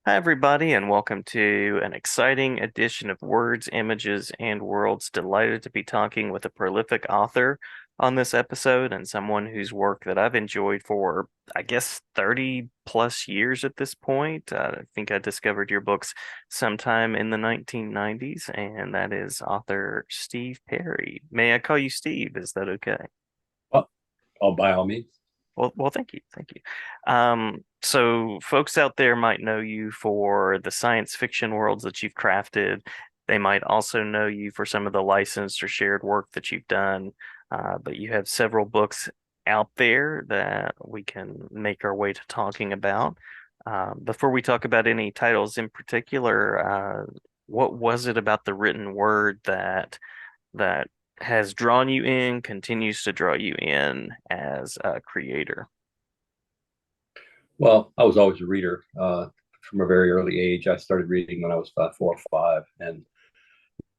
Hi, everybody, and welcome to an exciting edition of Words, Images, and Worlds. Delighted to be talking with a prolific author on this episode and someone whose work that I've enjoyed for, I guess, 30 plus years at this point. I think I discovered your books sometime in the 1990s, and that is author Steve Perry. May I call you Steve? Is that okay? Oh, oh, by all means. Well, thank you, thank you. So folks out there might know you for the science fiction worlds that you've crafted. They might also know you for some of the licensed or shared work that you've done. But you have several books out there that we can make our way to talking about. Before we talk about any titles in particular, what was it about the written word that has drawn you in, continues to draw you in as a creator? Well, I was always a reader from a very early age. I started reading when I was about 4 or 5, and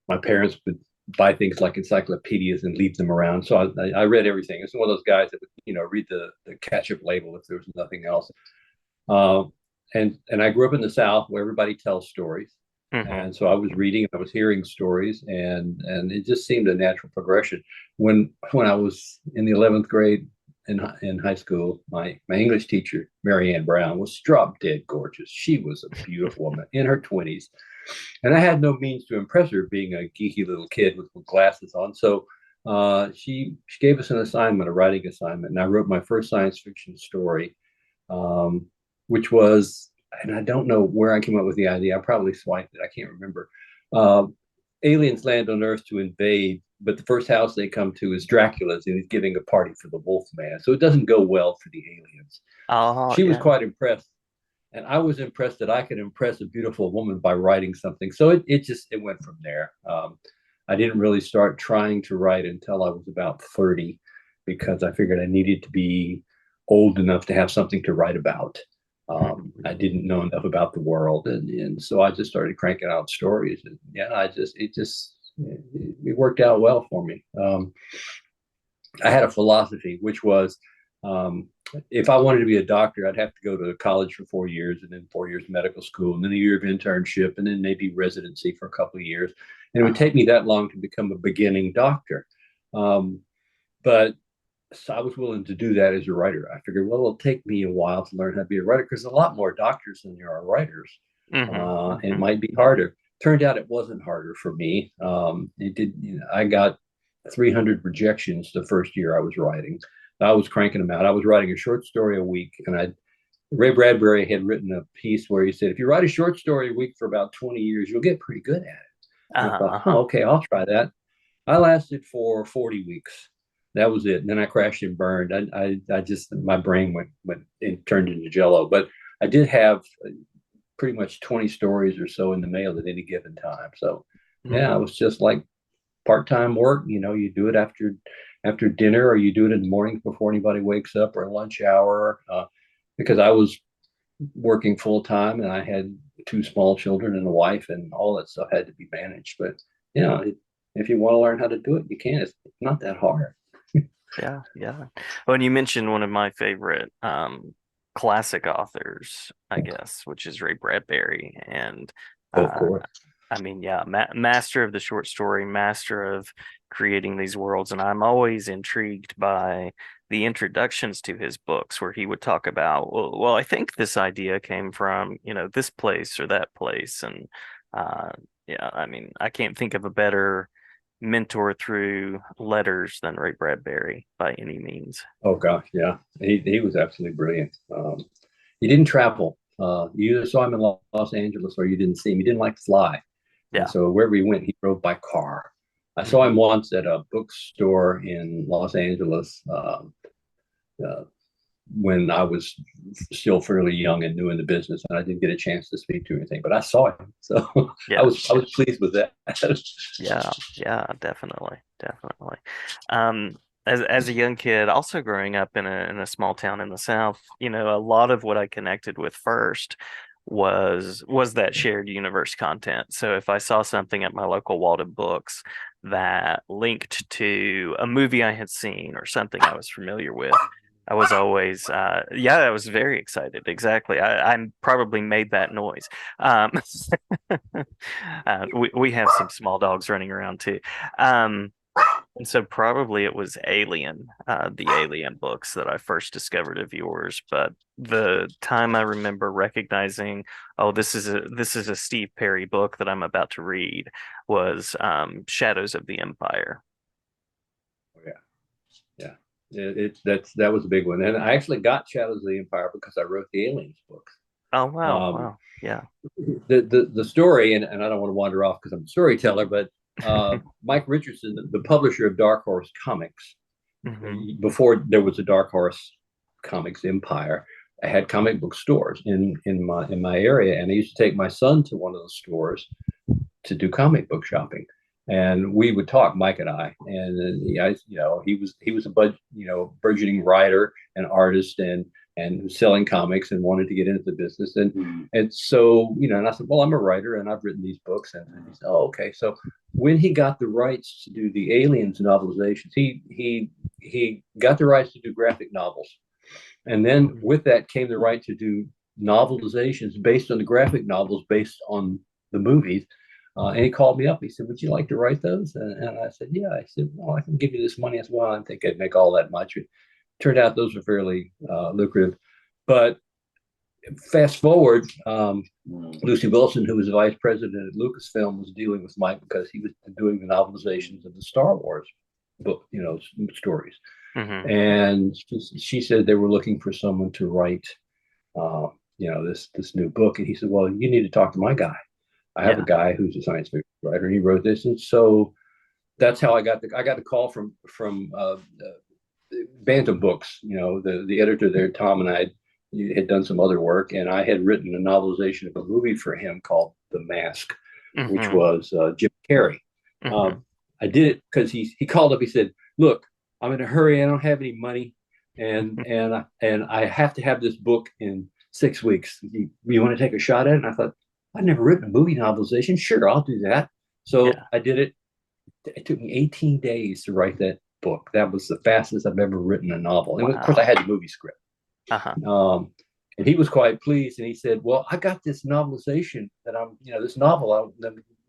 my parents would buy things like encyclopedias and leave them around. So I read everything. It's one of those guys that would, read the ketchup label if there was nothing else. Uh, and I grew up in the South where everybody tells stories. Hmm. And so I was reading, I was hearing stories, and it just seemed a natural progression. When I was in the 11th grade in high school, my English teacher, Mary Ann Brown, was drop dead gorgeous. She was a beautiful woman in her 20s. And I had no means to impress her, being a geeky little kid with glasses on. So she gave us an assignment, a writing assignment, and I wrote my first science fiction story, um, which was, and I don't know where I came up with the idea. I probably swiped it. I can't remember. Uh, Aliens land on Earth to invade, but the first house they come to is Dracula's, and he's giving a party for the Wolf Man. So it doesn't go well for the aliens. Oh, She was yeah. quite impressed, and I was impressed that I could impress a beautiful woman by writing something. So it went from there. I didn't really start trying to write until I was about 30 because I figured I needed to be old enough to have something to write about. I didn't know enough about the world, and so I just started cranking out stories. And yeah, it worked out well for me. I had a philosophy, which was um, if I wanted to be a doctor, I'd have to go to college for 4 years and then 4 years medical school and then a year of internship and then maybe residency for a couple of years. And it would Uh-huh. take me that long to become a beginning doctor. Um, but so I was willing to do that as a writer. I figured, well, it'll take me a while to learn how to be a writer because there's a lot more doctors than there are writers, Hmm. and it Hmm. might be harder. Turned out it wasn't harder for me. It did. I got 300 rejections the first year I was writing. I was cranking them out. I was writing a short story a week, and Ray Bradbury had written a piece where he said, if you write a short story a week for about 20 years, you'll get pretty good at it. And I Uh-huh. thought, Uh-huh. oh, okay, I'll try that. I lasted for 40 weeks. That was it. And then I crashed and burned. I just, my brain went and turned into jello. But I did have pretty much 20 stories or so in the mail at any given time. So yeah, it Hmm. was just like part-time work. You do it after dinner, or you do it in the morning before anybody wakes up, or lunch hour. Because I was working full time and I had two small children and a wife, and all that stuff had to be managed. But you know, it, if you want to learn how to do it, you can. It's not that hard. Yeah, yeah. Well, and you mentioned one of my favorite classic authors, I guess, which is Ray Bradbury. And Oh, of uh course. I mean, yeah, master of the short story, master of creating these worlds. And I'm always intrigued by the introductions to his books where he would talk about, well, I think this idea came from, this place or that place. And uh, yeah, I mean, I can't think of a better mentor through letters than Ray Bradbury by any means. Oh gosh, yeah. He was absolutely brilliant. He didn't travel. You either saw him in Los Angeles or you didn't see him. He didn't like to fly. And Yeah. so wherever he went, he drove by car. I saw Hmm. him once at a bookstore in Los Angeles, uh, when I was still fairly young and new in the business, and I didn't get a chance to speak to anything, but I saw him, so I Yeah. was I was pleased with that. Yeah. Yeah. Definitely. Definitely. Um, as a young kid, also growing up in a small town in the South, a lot of what I connected with first was that shared universe content. So if I saw something at my local Walden Books that linked to a movie I had seen or something I was familiar with, I was always, yeah, I was very excited. Exactly. I probably made that noise. Um, we have some small dogs running around too. Um, and so probably it was Alien, the Alien books that I first discovered of yours. But the time I remember recognizing, oh, this is a Steve Perry book that I'm about to read was Shadows of the Empire. Oh, yeah, yeah. That was a big one, and I actually got Shadows of the Empire because I wrote the Aliens books. Oh wow, Um, wow, yeah. the story, and I don't want to wander off because I'm a storyteller, but Mike Richardson, the publisher of Dark Horse Comics, Hmm. before there was a Dark Horse Comics empire, I had comic book stores in my area, and I used to take my son to one of those stores to do comic book shopping. And we would talk, Mike and I, and he was a burgeoning writer and artist, and selling comics and wanted to get into the business. And so, and I said, well, I'm a writer and I've written these books. And he said, oh, okay. So when he got the rights to do the Aliens novelizations, he got the rights to do graphic novels. And then with that came the right to do novelizations based on the graphic novels based on the movies. And he called me up. He said, would you like to write those? And I said, yeah. I said, well, I can give you this money as well. I didn't think I'd make all that much. It turned out those were fairly lucrative. But fast forward, Lucy Wilson, who was the vice president at Lucasfilm, was dealing with Mike because he was doing the novelizations of the Star Wars book, stories. Hmm. And she said they were looking for someone to write, this new book. And he said, well, you need to talk to my guy. I have a Yeah. guy who's a science fiction writer, and he wrote this. And so that's how I got the call from Bantam Books. The editor there, Tom, and I had done some other work, and I had written a novelization of a movie for him called The Mask, which Hmm. was Jim Carrey. Hmm. Um, I did it because he called up. He said, "Look, I'm in a hurry. I don't have any money, and I have to have this book in 6 weeks. You want to take a shot at it?" And I thought, I've never written a movie novelization. Sure, I'll do that. So Yeah. I did it. It took me 18 days to write that book. That was the fastest I've ever written a novel. And of course, I Wow. had the movie script. Uh-huh. Um, and he was quite pleased. And he said, well, I got this novelization this novel,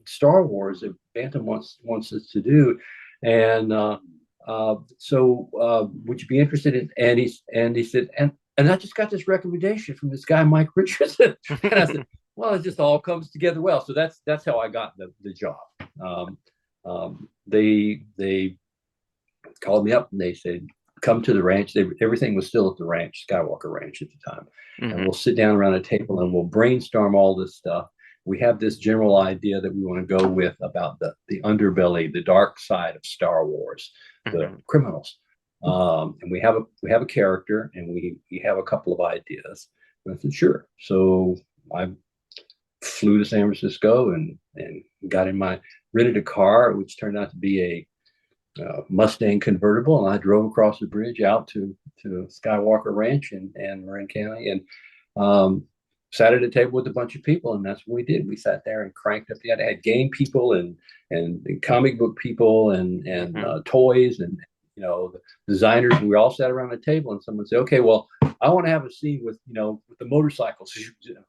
Star Wars that Bantam wants us to do. And would you be interested in? And he said, and I just got this recommendation from this guy, Mike Richardson. And I said, well, it just all comes together well. So that's how I got the job. They called me up and they said, come to the ranch. Everything was still at the ranch, Skywalker Ranch at the time. And Hmm. we'll sit down around a table and we'll brainstorm all this stuff. We have this general idea that we want to go with about the underbelly, the dark side of Star Wars, the Hmm. criminals. And we have a character and we have a couple of ideas. And I said, sure. So I flew to San Francisco and got in rented a car, which turned out to be a Mustang convertible, and I drove across the bridge out to Skywalker Ranch and Marin County, and sat at a table with a bunch of people, and that's what we did. We sat there and cranked up the idea. I had game people and comic book people and Hmm. toys and the designers. We all sat around the table, and someone said, "Okay, well, I want to have a scene with the motorcycles."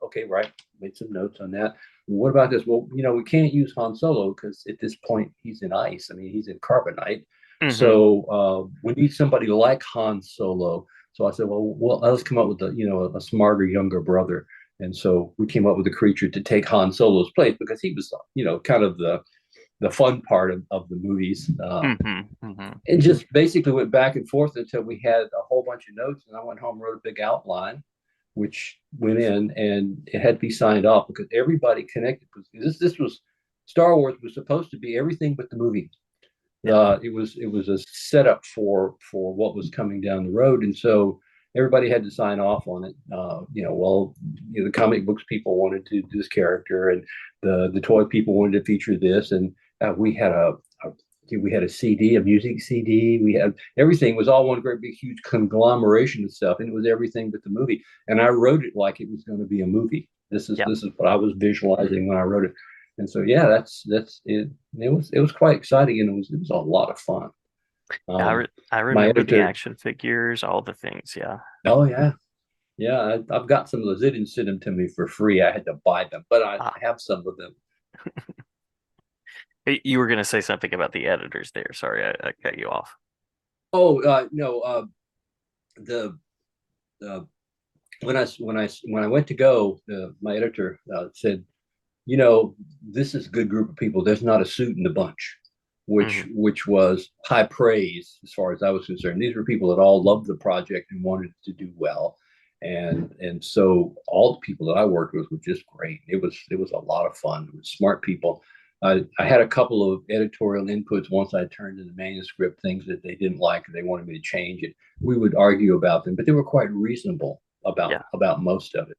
Okay, right. Made some notes on that. What about this? Well, we can't use Han Solo because at this point he's in ice. I mean, he's in carbonite. Hmm. So we need somebody like Han Solo. So I said, well, let's come up with a smarter younger brother. And so we came up with a creature to take Han Solo's place because he was, kind of the fun part of the movies. Hmm. Hmm. And just basically went back and forth until we had a whole bunch of notes. And I went home, wrote a big outline, which went in, and it had to be signed off because everybody connected. This was Star Wars was supposed to be everything but the movie. Yeah. It was a setup for what was coming down the road, and so everybody had to sign off on it. The comic books people wanted to do this character, and the toy people wanted to feature this, and we had a CD, a music CD. We had everything was all one great big huge conglomeration of stuff, and it was everything but the movie. And I wrote it like it was going to be a movie. This is Yeah. this is what I was visualizing when I wrote it. And so yeah, that's it. It was quite exciting, and it was a lot of fun. I Um, I my remember the editor, action figures, all the things. Yeah. oh yeah, yeah, I've got some of those. They didn't send them to me for free. I had to buy them, but I Ah, have some of them. you were going to say something about the editors there. Sorry, I cut you off. Oh no, the uh, when I went to go, my editor said, you know, this is a good group of people. There's not a suit in the bunch, Hmm. which was high praise as far as I was concerned. These were people that all loved the project and wanted to do well, and so all the people that I worked with were just great. It was a lot of fun. It was smart people. I had a couple of editorial inputs once I turned in the manuscript, things that they didn't like, and they wanted me to change it. We would argue about them, but they were quite reasonable Yeah. about most of it.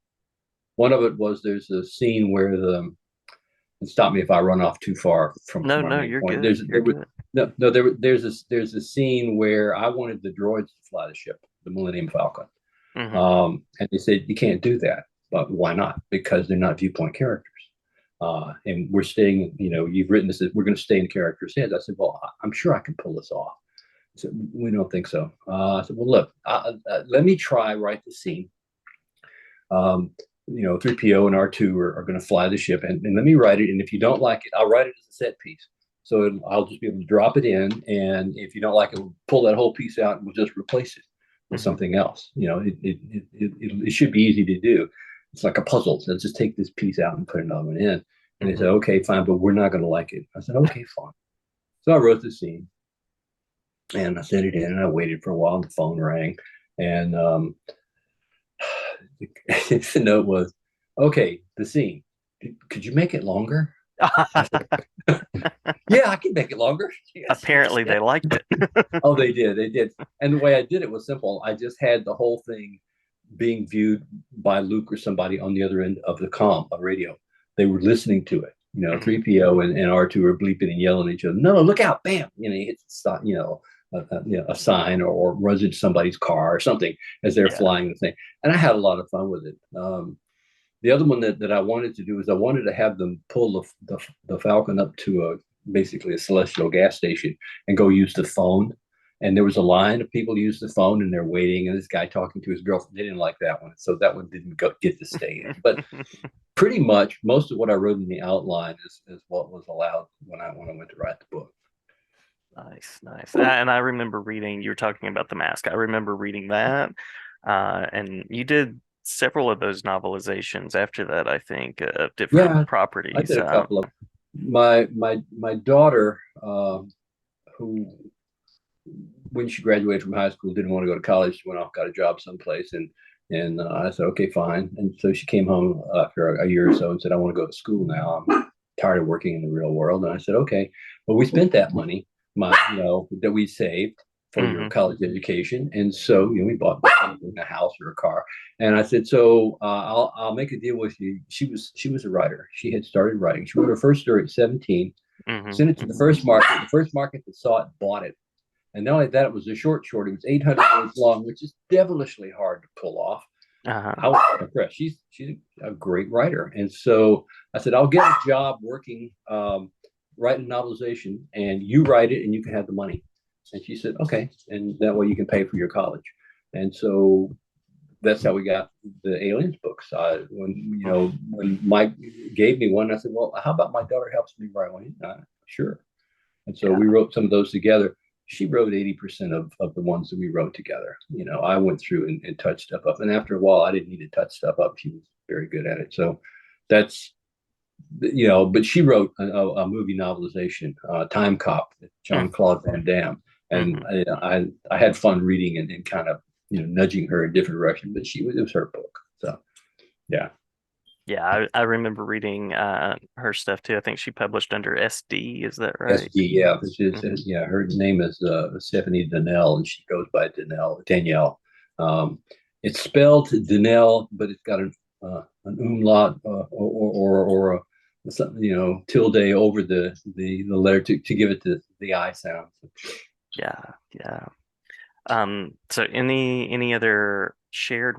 One of it was there's a scene where and stop me if I run off too far No, from our no, main you're point. good. You're good. There's a scene where I wanted the droids to fly the ship, the Millennium Falcon, Hmm. and they said you can't do that. But why not? Because they're not viewpoint characters, and we're staying. You know, you've written this. We're going to stay in characters' heads. I said, well, I'm sure I can pull this off. I said, we don't think so. I said, well, look, let me try write the scene. Um, 3PO and R2 are going to fly the ship, and let me write it. And if you don't like it, I'll write it as a set piece. So I'll just be able to drop it in. And if you don't like it, we'll pull that whole piece out and we'll just replace it with Hmm. something else. It should be easy to do. It's like a puzzle. So let's just take this piece out and put another one in. And they said, Hmm. okay, fine, but we're not going to like it. I said, okay, fine. So I wrote the scene and I sent it in and I waited for a while and the phone rang. And the note was, okay, the scene. Could you make it longer? I said, yeah, I can make it longer. Yes, yes, Apparently, yes. they liked it. Oh, they did. They did. And the way I did it was simple. I just had the whole thing being viewed by Luke or somebody on the other end of the radio. They were listening to it. Hmm. 3PO and R2 are bleeping and yelling at each other. No, no, look out. Bam. He hits, a sign or runs into somebody's car or something as they're Yeah. flying the thing. And I had a lot of fun with it. The other one that I wanted to do is I wanted to have them pull the Falcon up to basically a celestial gas station and go use the phone. And there was a line of people use the phone and they're waiting, and this guy talking to his girlfriend. They didn't like that one, so that one didn't get to stay in. But pretty much most of what I wrote in the outline is what was allowed when I went to write the book. Nice, nice. And I remember reading, you were talking about the mask. I remember reading that. And you did several of those novelizations after that, I think, of different Yeah, I properties. did a couple of my daughter, who when she graduated from high school, didn't want to go to college. She went off, got a job someplace, and I said, okay, fine. And so she came home after a year or so and said, I want to go to school now. I'm tired of working in the real world. And I said, okay. Well, we spent that money, that we saved for your Hmm. college education, and so we bought a house or a car. And I said, so I'll make a deal with you. She was a writer. She had started writing. She wrote her first story at 17. Hmm. Sent it to the Hmm. first market. The first market that saw it bought it, and not only that, it was a short. It was 800 words long, which is devilishly hard to pull off. Uh-huh. I was impressed. She's a great writer, and so I said, I'll get a job working, writing novelization, and you write it, and you can have the money. And she said, okay, and that way you can pay for your college. And so that's how we got the aliens books. When Mike gave me one, I said, well, how about my daughter helps me write one? Sure. And so Yeah. we wrote some of those together. She wrote 80% of the ones that we wrote together. I went through and touched stuff up. And after a while, I didn't need to touch stuff up. She was very good at it. So that's, but she wrote a movie novelization, Time Cop, Mm. Jean-Claude Van Damme. And Hmm. I had fun reading and kind of, nudging her in different direction, but it was her book. So, yeah. Yeah, I remember reading her stuff too. I think she published under SD, is that right? SD, yeah. Hmm. Yeah, her name is Stephanie Donnell, and she goes by Danielle. Um, it's spelled Donnell, but it's got an umlaut, or something, tilde over the letter to give it the I sound. Yeah, yeah. So any other shared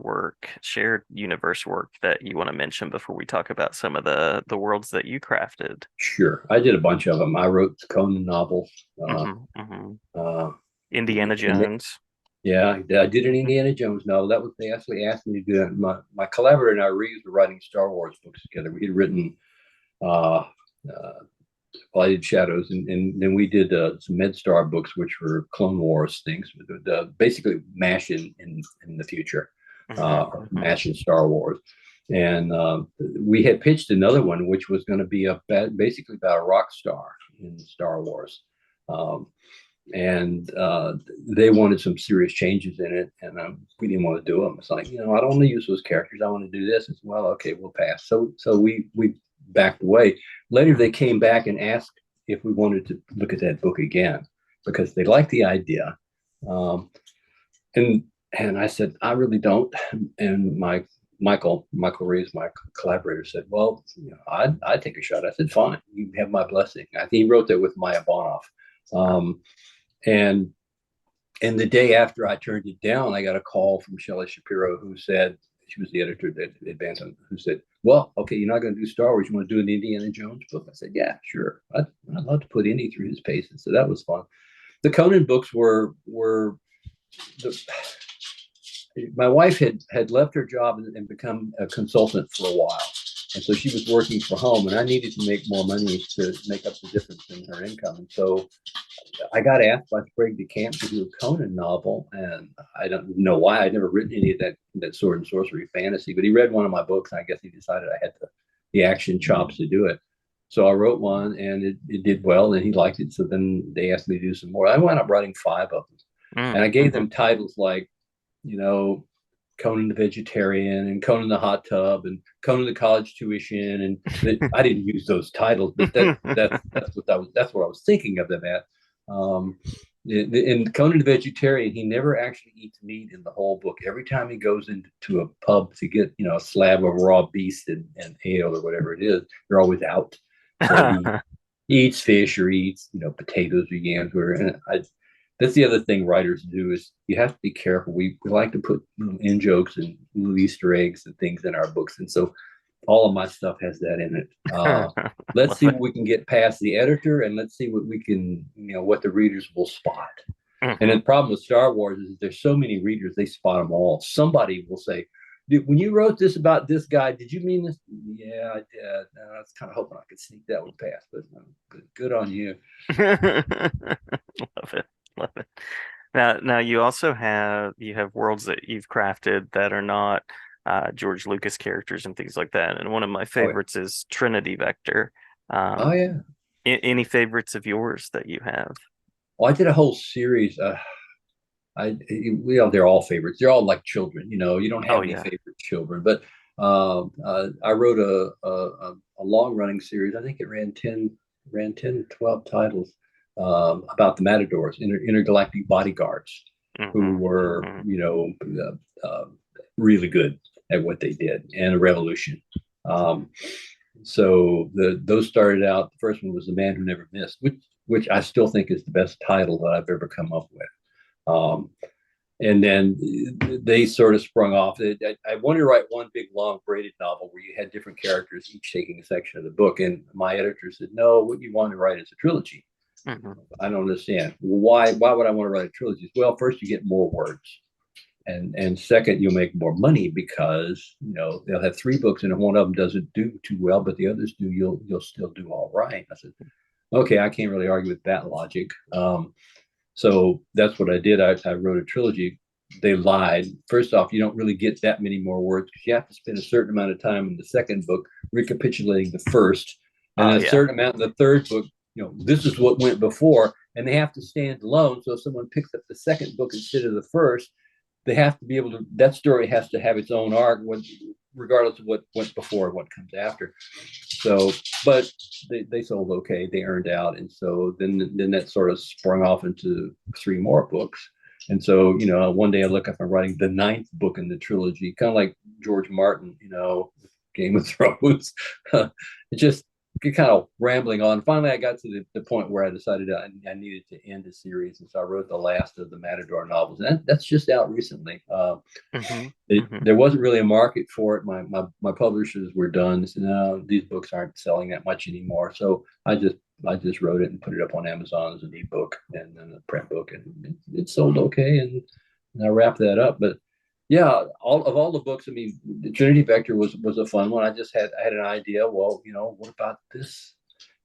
universe work that you want to mention before we talk about some of the worlds that you crafted? Sure, I did a bunch of them. I wrote Conan novels. Hmm. Hmm. Uh, Indiana Jones. Yeah, I did an Indiana Jones novel. That was they actually asked me to do that. My collaborator and I, Reeves, were writing Star Wars books together. We had written uh, uh, Lighted Shadows, and then we did some MedStar books, which were Clone Wars things, basically MASH in the future, MASH in Star Wars. And we had pitched another one, which was going to be basically about a rock star in Star Wars. Um, and they wanted some serious changes in it, and we didn't want to do them. It's like, I don't want to use those characters. I want to do this. It's, well, okay, we'll pass. So we backed away. Later, they came back and asked if we wanted to look at that book again because they liked the idea. Um, and and I said, I really don't. And Michael Reeves, my collaborator, said, well, I'd take a shot. I said, fine, you have my blessing. I think he wrote that with Maya Bonoff. And the day after I turned it down, I got a call from Shelley Shapiro, who said, she was the editor at Advance, who said, well, okay, you're not going to do Star Wars. You want to do an Indiana Jones book? I said, yeah, sure. I'd love to put Indy through his paces. So that was fun. The Conan books were my wife had left her job and become a consultant for a while. And so she was working from home, and I needed to make more money to make up the difference in her income. And so I got asked by Craig DeCamp to do a Conan novel, and I don't know why. I'd never written any of that sword and sorcery fantasy, but he read one of my books, and I guess he decided I had the action chops to do it. So I wrote one, and it did well, and he liked it. So then they asked me to do some more. I wound up writing 5 of them, and I gave them titles like, Conan the Vegetarian and Conan the Hot Tub and Conan the College Tuition. And I didn't use those titles, but that's what I was thinking of them at. In Conan the Vegetarian, he never actually eats meat in the whole book. Every time he goes into a pub to get, a slab of raw beef and ale or whatever it is, they're always out. So he eats fish or eats, potatoes or yams. And that's the other thing writers do is you have to be careful. We like to put little in jokes and little Easter eggs and things in our books. And so all of my stuff has that in it. Let's see what we can get past the editor, and let's see what we can, what the readers will spot. And the problem with Star Wars is there's so many readers, they spot them all. Somebody will say, when you wrote this about this guy, did you mean this? Yeah, I did. I was kind of hoping I could sneak that one past, but good on you. Love it. Love it. Now you have worlds that you've crafted that are not George Lucas characters and things like that. And one of my favorites is Trinity Vector. Oh yeah. Any favorites of yours that you have? Well, I did a whole series. They're all favorites. They're all like children. You don't have any favorite children. But I wrote a long running series. I think it ran 10 or 12 titles about the Matadors, intergalactic bodyguards, who were really good at what they did, and a revolution. So those started out. The first one was The Man Who Never Missed, which I still think is the best title that I've ever come up with. And then they sort of sprung off. I wanted to write one big, long, braided novel where you had different characters, each taking a section of the book. And my editor said, no, what you want to write is a trilogy. I don't understand. Why would I want to write a trilogy? Well, first, you get more words. And second, you'll make more money because, they'll have 3 books and one of them doesn't do too well, but the others do, you'll still do all right. I said, okay, I can't really argue with that logic. So that's what I did. I wrote a trilogy. They lied. First off, you don't really get that many more words because you have to spend a certain amount of time in the second book recapitulating the first, and a certain amount in the third book. This is what went before, and they have to stand alone. So if someone picks up the second book instead of the first, they have to be able to. That story has to have its own arc, regardless of what went before and what comes after. So, but they sold okay. They earned out, and so then that sort of sprung off into 3 more books. And so, one day I look up, I'm writing the 9th book in the trilogy, kind of like George Martin, Game of Thrones. It just kind of rambling on. Finally, I got to the point where I decided I needed to end a series, and so I wrote the last of the Matador novels, and that's just out recently. There wasn't really a market for it. My publishers were done. They said, no, these books aren't selling that much anymore. So I just I just wrote it and put it up on Amazon as an ebook and then a print book, and it sold okay, and I wrapped that up. But yeah, all the books, I mean, the Trinity Vector was a fun one. I had an idea. Well, what about this?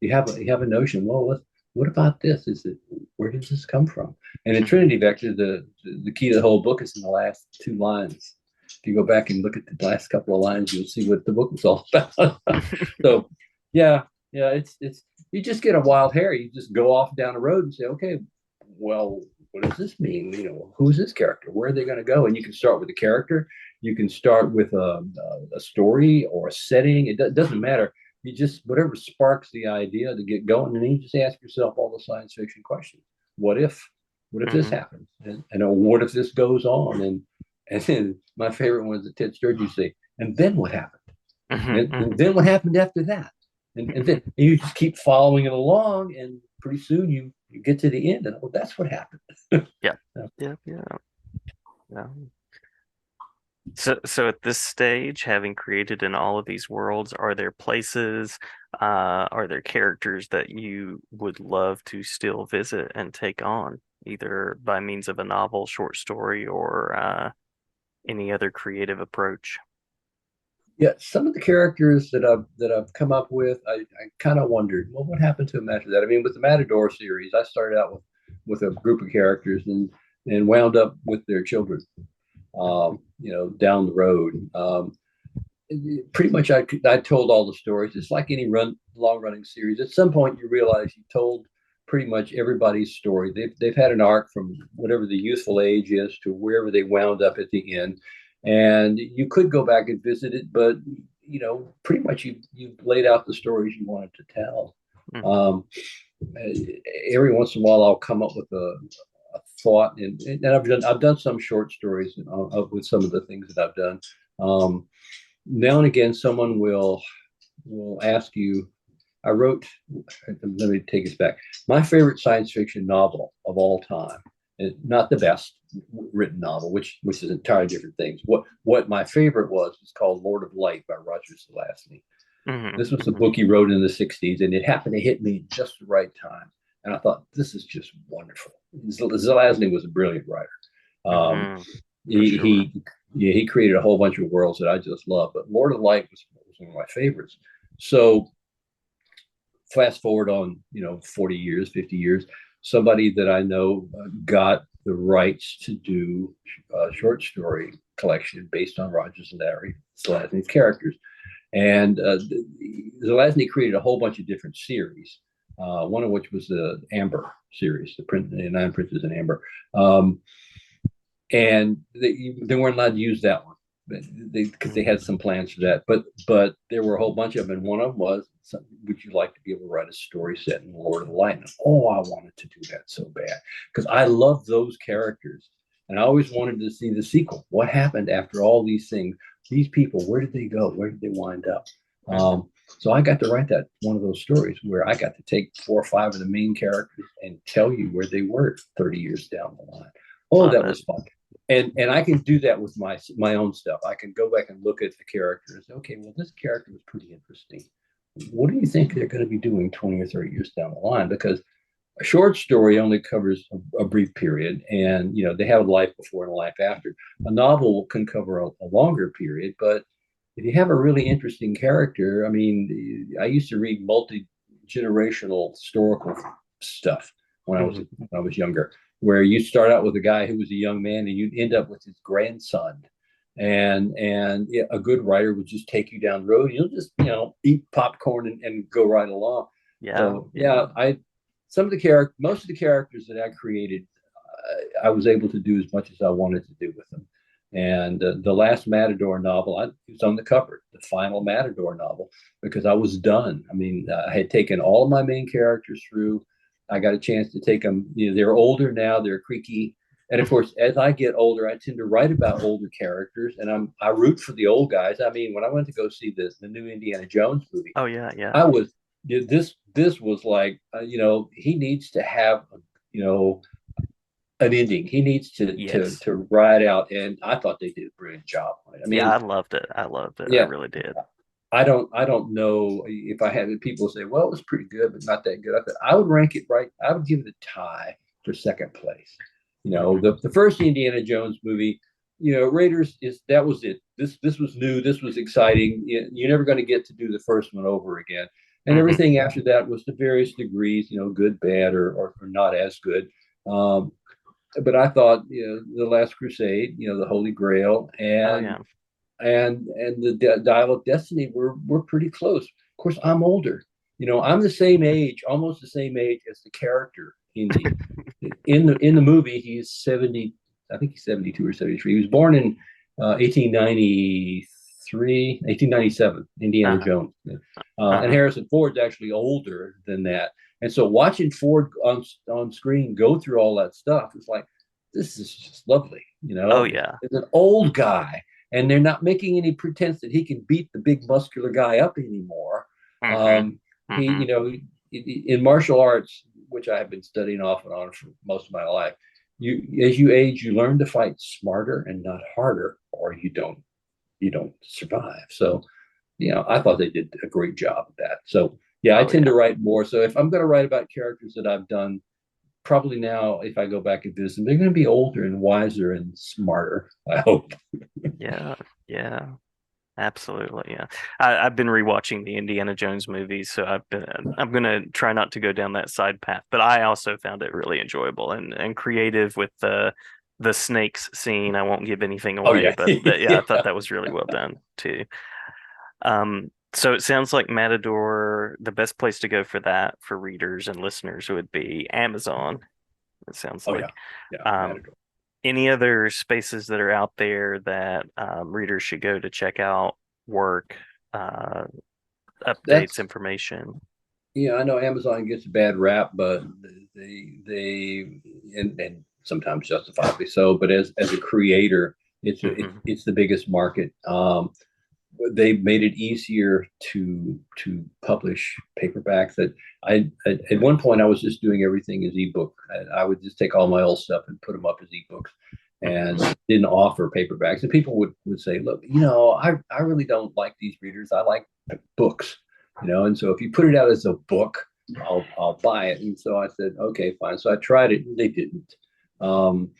You have a notion. Well, what about this? Is it where does this come from? And in Mhm. Trinity Vector, the key to the whole book is in the last two lines. If you go back and look at the last couple of lines, you'll see what the book was all about. So, yeah, yeah, it's you just get a wild hair. You just go off down the road and say, okay, well, what does this mean? Who's this character? Where are they going to go? And you can start with a character. You can start with a story or a setting. Doesn't matter. You just whatever sparks the idea to get going, and then you just ask yourself all the science fiction questions. What if? What if this Mhm. happens? And what if this goes on? And then my favorite one is the Ted Sturges say, and then what happened? Mhm. And Mhm. then what happened after that? And then and you just keep following it along, and pretty soon you get to the end, and oh, that's what happened. Yeah. Yeah. Yeah. Yeah. So at this stage, having created in all of these worlds, are there places, are there characters that you would love to still visit and take on, either by means of a novel, short story, or any other creative approach? Yeah, some of the characters that I've come up with, I kind of wondered, well, what happened to them after that? I mean, with the Matador series, I started out with a group of characters and wound up with their children, down the road. Pretty much, I told all the stories. It's like any long running series. At some point, you realize you told pretty much everybody's story. They've had an arc from whatever the youthful age is to wherever they wound up at the end, and you could go back and visit it, but pretty much you laid out the stories you wanted to tell. Mhm. Um, every once in a while, I'll come up with a thought, and I've done some short stories with some of the things that I've done. Um, Now and again, someone will ask you. I wrote. Let me take us back. My favorite science fiction novel of all time, and not the best written novel, which is entirely different things. What my favorite was called Lord of Light by Roger Zelazny. Mhm. This was the Mhm. book he wrote in the '60s, and it happened to hit me just the right time. And I thought, this is just wonderful. Zelazny was a brilliant writer. Um, Mhm. For he, sure. he yeah, he created a whole bunch of worlds that I just love. But Lord of Light was one of my favorites. So fast forward on 40 years, 50 years, somebody that I know got the rights to do a short story collection based on Roger Zelazny's characters. And Zelazny created a whole bunch of different series, one of which was the Amber series, the Nine Princes in Amber. Um, and they weren't allowed to use that one because they Mhm. had some plans for that. But there were a whole bunch of them, and one of them was, would you like to be able to write a story set in Lord of the Light? And, oh, I wanted to do that so bad because I love those characters, and I always wanted to see the sequel. What happened after all these things? These people, where did they go? Where did they wind up? Mhm. So I got to write that one of those stories where I got to take 4 or 5 of the main characters and tell you where they were 30 years down the line. Oh, Love that it. was fun. And I can do that with my own stuff. I can go back and look at the characters. Okay, well, this character was pretty interesting. What do you think they're going to be doing 20 or 30 years down the line? Because a short story only covers a brief period, and they have a life before and a life after. A novel can cover a longer period, but if you have a really interesting character, I mean, I used to read multi-generational historical stuff Mhm. when I was younger, where you start out with a guy who was a young man and you'd end up with his grandson. And yeah, a good writer would just take you down the road. You'll just eat popcorn and go right along. Yeah. So Yeah. yeah, I most of the characters that I created, I was able to do as much as I wanted to do with them. And the last Matador novel, I was on the cover, the final Matador novel, because I was done. I mean, I had taken all of my main characters through. I got a chance to take them. They're older now. They're creaky. And of course, as I get older, I tend to write about older characters, and I root for the old guys. I mean, when I went to go see the new Indiana Jones movie, Oh yeah. Yeah. I was this was like he needs to have you know an ending. He needs Yes. to ride out, and I thought they did a brilliant job on it. I Yeah. mean, I loved it. I loved it. I yeah, really did. I don't know if I had people say, well, it was pretty good, but not that good. I would rank it right. I would give it a tie for second place. Hmm. The first Indiana Jones movie, Raiders is that was it. This was new. This was exciting. You're never going to get to do the first one over again. And Hmm. everything after that was to various degrees, good, bad, or not as good. Um, but I thought, the Last Crusade, the Holy Grail, Oh and yeah. the Dial of Destiny were pretty close. Of course, I'm older. I'm the same age, almost the same age as the character in the movie. He's 70. I think he's 72 or 73. He was born in 1893, 1897. Indiana Uh-huh. Jones. And Uh-huh. Harrison Ford's actually older than that. And so watching Ford on screen go through all that stuff, it's like, this is just lovely. Oh yeah. It's an old guy, and they're not making any pretense that he can beat the big muscular guy up anymore. Hmm. Um, he, Hmm. in martial arts, which I have been studying off and on for most of my life, as you age, you learn to fight smarter and not harder, or you don't survive. So, I thought they did a great job of that. So, yeah, I Oh tend yeah. to write more. So if I'm going to write about characters that I've done, probably now, if I go back and visit them, they're going to be older and wiser and smarter, I hope. Yeah. Yeah. Absolutely, yeah. I've been rewatching the Indiana Jones movies, so I'm gonna try not to go down that side path. But I also found it really enjoyable and creative with the snakes scene. I won't give anything Oh, away, yeah. but yeah, I thought that was really well done too. So it sounds like Matador, the best place to go for that for readers and listeners would be Amazon. It sounds Oh, yeah. like. Yeah. Um, Matador. any other spaces that are out there that readers should go to check out work, uh, updates, That's, information? I know Amazon gets a bad rap, but they and sometimes justifiably so. But as a creator, Hmm. it's the biggest market. They made it easier to publish paperbacks. That at one point I was just doing everything as ebook. I would just take all my old stuff and put them up as ebooks, and Hmm. didn't offer paperbacks. And people would say, look, I really don't like these readers. I like books, and so if you put it out as a book, I'll buy it. And so I said, okay, fine. So I tried it, and they didn't. Um,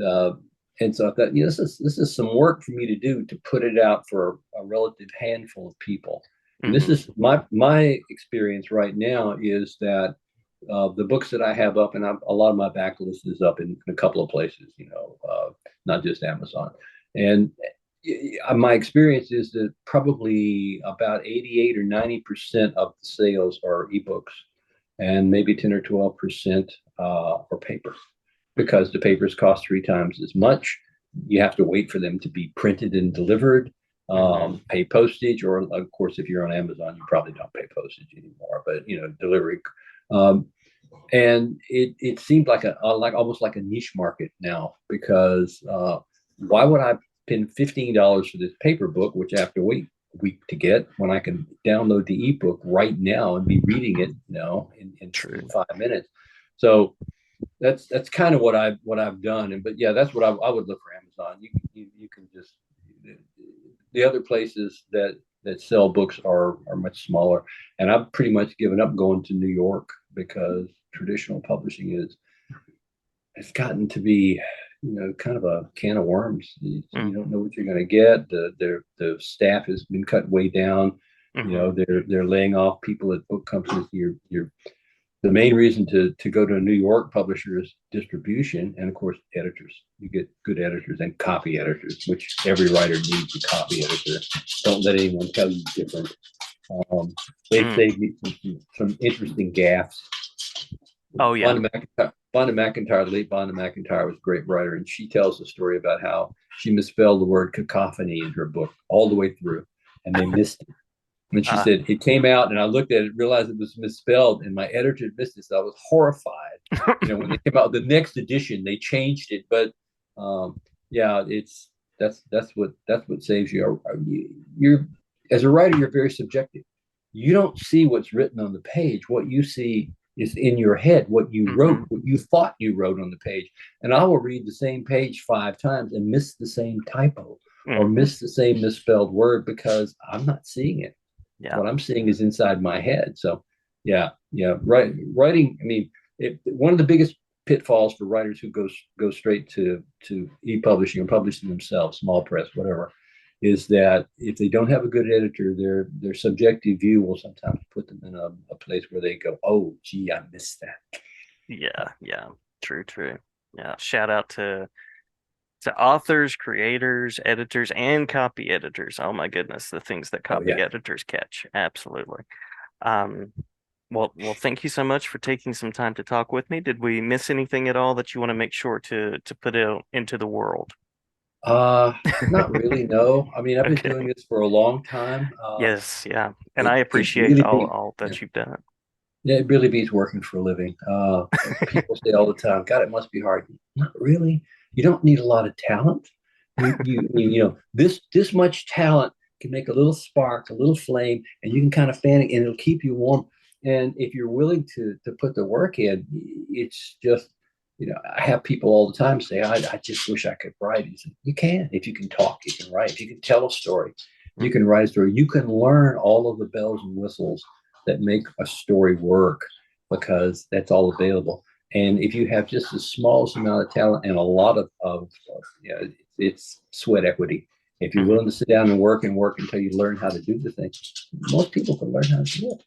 uh, and so I thought, this is some work for me to do to put it out for a relative handful of people. And this Hmm. is my experience right now is that the books that I have up, and a lot of my backlist is up in a couple of places, not just Amazon. And my experience is that probably about 88 or 90% of the sales are ebooks, and maybe 10 or 12% are paper, because the papers cost three times as much. You have to wait for them to be printed and delivered, Hmm. pay postage, or of course, if you're on Amazon, you probably don't pay postage anymore, but delivery. Um, and it seemed like like almost like a niche market now, because why would I spend $15 for this paper book, which I have to wait a week to get, when I can download the ebook right now and be reading it, in True. 5 minutes? So that's kind of what I've done. And but yeah, that's what I would look for Amazon. You can just, the other places that sell books are much smaller, and I've pretty much given up going to New York, because traditional publishing it's gotten to be, kind of a can of worms. You don't Hmm. know what you're going to get. The staff has been cut way down. Hmm. They're laying off people at book companies. You're The main reason to go to a New York publisher is distribution, and of course editors. You get good editors and copy editors, which every writer needs a copy editor. Don't let anyone tell you different. Um, they've Mm. saved me some interesting gaffes. Oh yeah. The late Vonda McIntyre was a great writer, and she tells the story about how she misspelled the word cacophony in her book all the way through, and they missed it. And she Uh, said, it came out, and I looked at it, realized it was misspelled, and my editor missed it. So I was horrified. When they came out with the next edition, they changed it. But yeah, that's what saves you. You're as a writer, you're very subjective. You don't see what's written on the page. What you see is in your head, what you wrote, hmm. what you thought you wrote on the page. And I will read the same page 5 times and miss the same typo or Hmm. miss the same misspelled word, because I'm not seeing it. Yeah. What I'm seeing is inside my head. So, yeah, yeah, writing. I mean, one of the biggest pitfalls for writers who go straight to e-publishing or publishing themselves, small press, whatever, is that if they don't have a good editor, their subjective view will sometimes put them in a place where they go, "Oh, gee, I missed that." Yeah. Yeah. True, true. Yeah. Shout out to authors, creators, editors, and copy editors. Oh my goodness, the things that Oh copy yeah. editors catch. Absolutely. Um, well, thank you so much for taking some time to talk with me. Did we miss anything at all that you want to make sure to put out into the world? Uh, Not really. No, I mean, I've been Okay. doing this for a long time. Yes, yeah. And I It appreciate really all yeah, that you've done. yeah, it really beats working for a living. People say all the time, God, it must be hard. Not really. You don't need a lot of talent. This much talent can make a little spark, a little flame, and you can kind of fan it, and it'll keep you warm. And if you're willing to put the work in, it's just, I have people all the time say, I just wish I could write. He said, you can. If you can talk, you can write. If you can tell a story, you Mhm. can write a story. You can learn all of the bells and whistles that make a story work because that's all available. And if you have just the smallest amount of talent and a lot it's sweat equity. If you're Mhm. willing to sit down and work until you learn how to do the thing, most people can learn how to do it.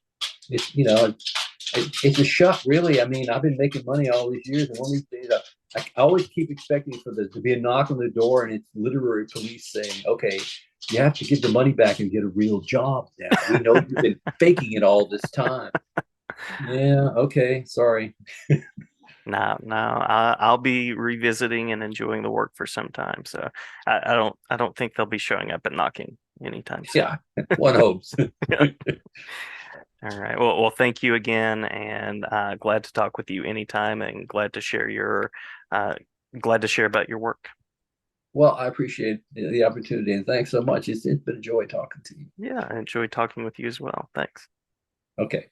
It's a shock, really. I mean, I've been making money all these years, and one of these days, I always keep expecting for there to be a knock on the door, and it's literary police saying, "Okay, you have to give the money back and get a real job now. We know you've been faking it all this time." Yeah, okay, sorry. No, no, I'll be revisiting and enjoying the work for some time. So I don't think they'll be showing up and knocking anytime soon. Yeah, one hopes. Yeah. All right. Well, thank you again, and glad to talk with you anytime, and uh, glad to share about your work. Well, I appreciate the opportunity and thanks so much. It's been a joy talking to you. Yeah, I enjoyed talking with you as well. Thanks. Okay.